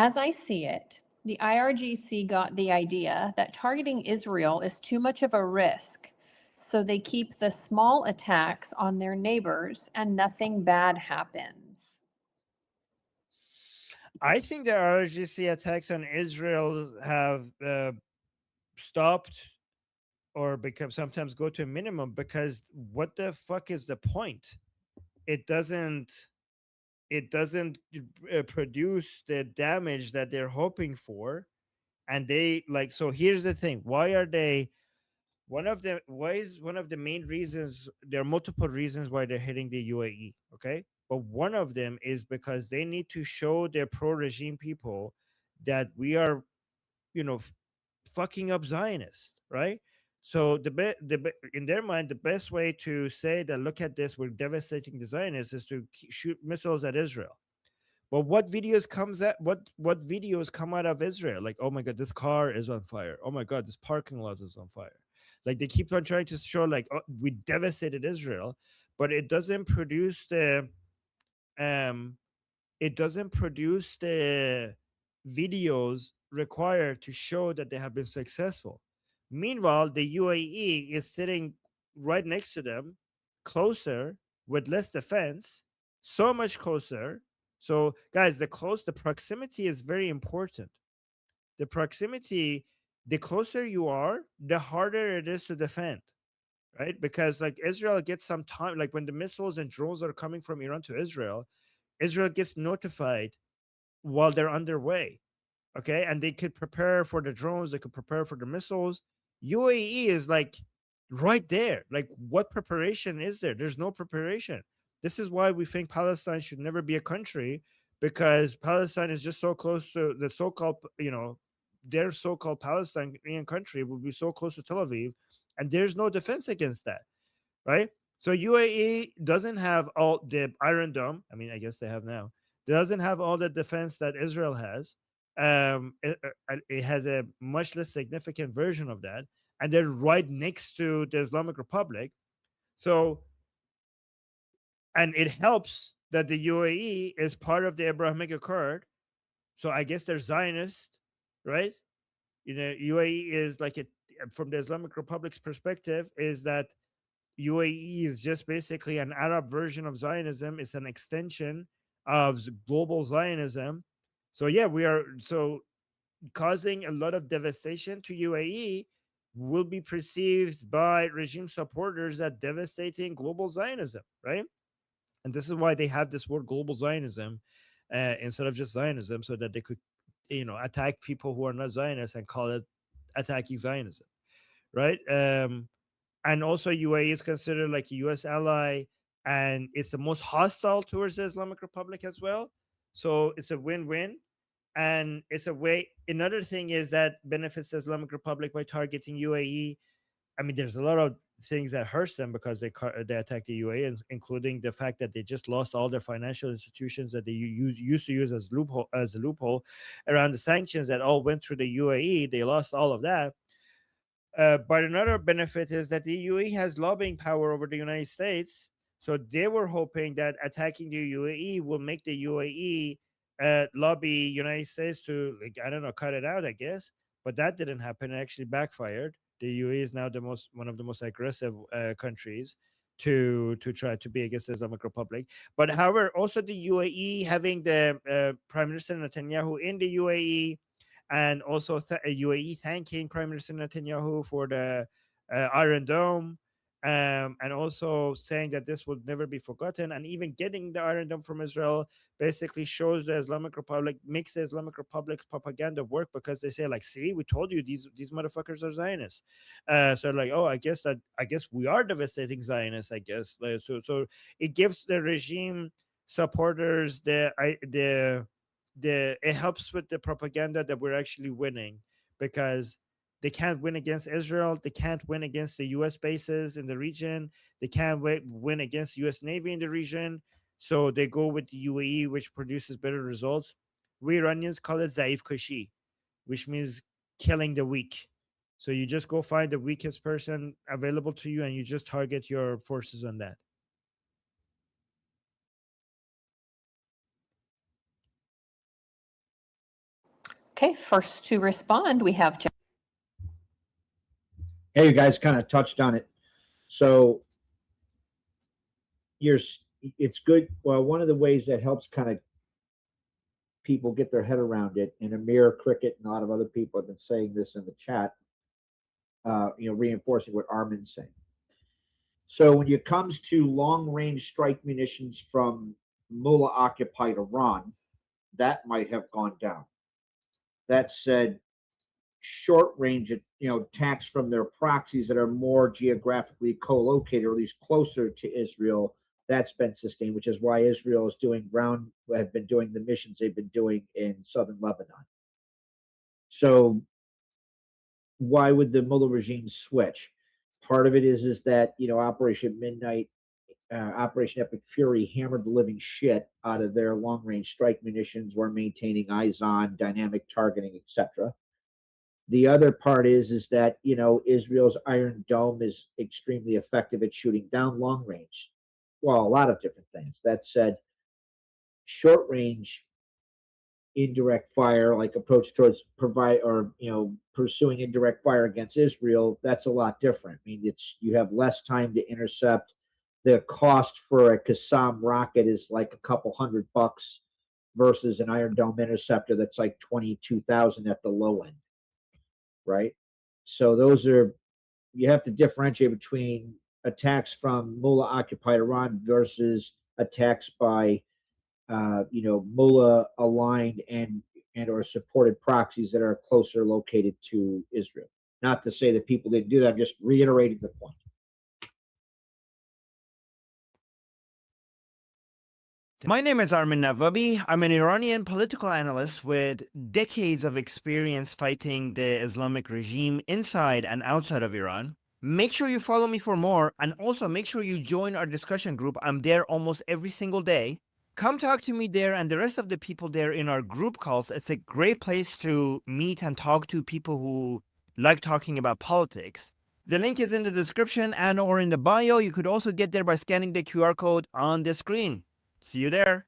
As I see it, the IRGC got the idea that targeting Israel is too much of a risk, so they keep the small attacks on their neighbors and nothing bad happens. I think the IRGC attacks on Israel have stopped or become sometimes go to a minimum because what the fuck is the point? It doesn't it doesn't produce the damage that they're hoping for, and they like. So here's the thing: why are they? Why is one of the main reasons? There are multiple reasons why they're hitting the UAE. Okay, but one of them is because they need to show their pro-regime people that we are, you know, fucking up Zionists, right? So in their mind, the best way to say that, look at this, we're devastating the Zionists, is to shoot missiles at Israel. But what videos come out of Israel? Like, oh my god, this car is on fire. Oh my god, this parking lot is on fire. Like they keep on trying to show like, oh, we devastated Israel, but um it doesn't produce the videos required to show that they have been successful. Meanwhile, the UAE is sitting right next to them, closer, with less defense, so much closer. So, guys, the proximity is very important. The proximity, the closer you are, the harder it is to defend, right? Because like Israel gets some time, like when the missiles and drones are coming from Iran to Israel, Israel gets notified while they're underway. Okay. And they could prepare for the drones, they could prepare for the missiles. UAE is like right there. Like, what preparation is there? There's no preparation. This is why we think Palestine should never be a country, because Palestine is just so close to the so called, their so called Palestinian country will be so close to Tel Aviv, and there's no defense against that, right? So UAE doesn't have all the Iron Dome. I mean, I guess they have now. It doesn't have all the defense that Israel has. It has a much less significant version of that, and they're right next to the Islamic Republic. So, and it helps that the UAE is part of the Abrahamic Accord. So I guess they're Zionist, right? UAE is like from the Islamic Republic's perspective, is that UAE is just basically an Arab version of Zionism. It's an extension of global Zionism. So yeah, we are so causing a lot of devastation to UAE will be perceived by regime supporters as devastating global Zionism, right? And this is why they have this word global Zionism instead of just Zionism, so that they could, attack people who are not Zionists and call it attacking Zionism, right? And also UAE is considered like a US ally, and it's the most hostile towards the Islamic Republic as well. So it's a win-win. And it's a way. Another thing is that benefits the Islamic Republic by targeting UAE. I mean, there's a lot of things that hurts them because they attack the UAE, including the fact that they just lost all their financial institutions that they used to use as a loophole around the sanctions that all went through the UAE. They lost all of that. But another benefit is that the UAE has lobbying power over the United States. So they were hoping that attacking the UAE will make the UAE lobby United States to, like, I don't know, cut it out, I guess. But that didn't happen. It actually backfired. The UAE is now one of the most aggressive countries to try to be against the Islamic Republic. But however, also the UAE having the Prime Minister Netanyahu in the UAE, and also UAE thanking Prime Minister Netanyahu for the Iron Dome, and also saying that this would never be forgotten. And even getting the Iron Dome from Israel basically shows the Islamic Republic, makes the Islamic Republic's propaganda work, because they say like, see, we told you these motherfuckers are Zionists. So like, oh, I guess we are devastating Zionists. I guess so it gives the regime supporters the it helps with the propaganda that we're actually winning, because they can't win against Israel, they can't win against the US bases in the region, they can't win against US Navy in the region, so they go with the UAE, which produces better results. We Iranians call it zaif kushi, which means killing the weak. So you just go find the weakest person available to you and you just target your forces on that. Okay, first to respond, we have John. Hey, you guys kind of touched on it. So you're, it's good. Well, one of the ways that helps kind of people get their head around it, and Amir, Cricket, and a lot of other people have been saying this in the chat, reinforcing what Armin's saying. So when it comes to long-range strike munitions from Mullah-occupied Iran, that might have gone down. That said, short-range, attacks from their proxies that are more geographically co-located, or at least closer to Israel, that's been sustained, which is why Israel is have been doing the missions they've been doing in southern Lebanon. So why would the Mullah regime switch? Part of it is that Operation Midnight, Operation Epic Fury hammered the living shit out of their long range strike munitions, while maintaining eyes on, dynamic targeting, etc. The other part is that Israel's Iron Dome is extremely effective at shooting down long range. Well, a lot of different things. That said, short range indirect fire, like approach towards pursuing indirect fire against Israel, that's a lot different. I mean, you have less time to intercept. The cost for a Qassam rocket is like a couple $100 versus an Iron Dome interceptor that's like 22,000 at the low end, right? So you have to differentiate between attacks from Mullah occupied Iran versus attacks by Mullah aligned and or supported proxies that are closer located to Israel. Not to say that people didn't do that, I'm just reiterating the point. My name is Armin Navabi. I'm an Iranian political analyst with decades of experience fighting the Islamic regime inside and outside of Iran. Make sure you follow me for more, and also make sure you join our discussion group. I'm there almost every single day. Come talk to me there and the rest of the people there in our group calls. It's a great place to meet and talk to people who like talking about politics. The link is in the description and or in the bio. You could also get there by scanning the QR code on the screen. See you there.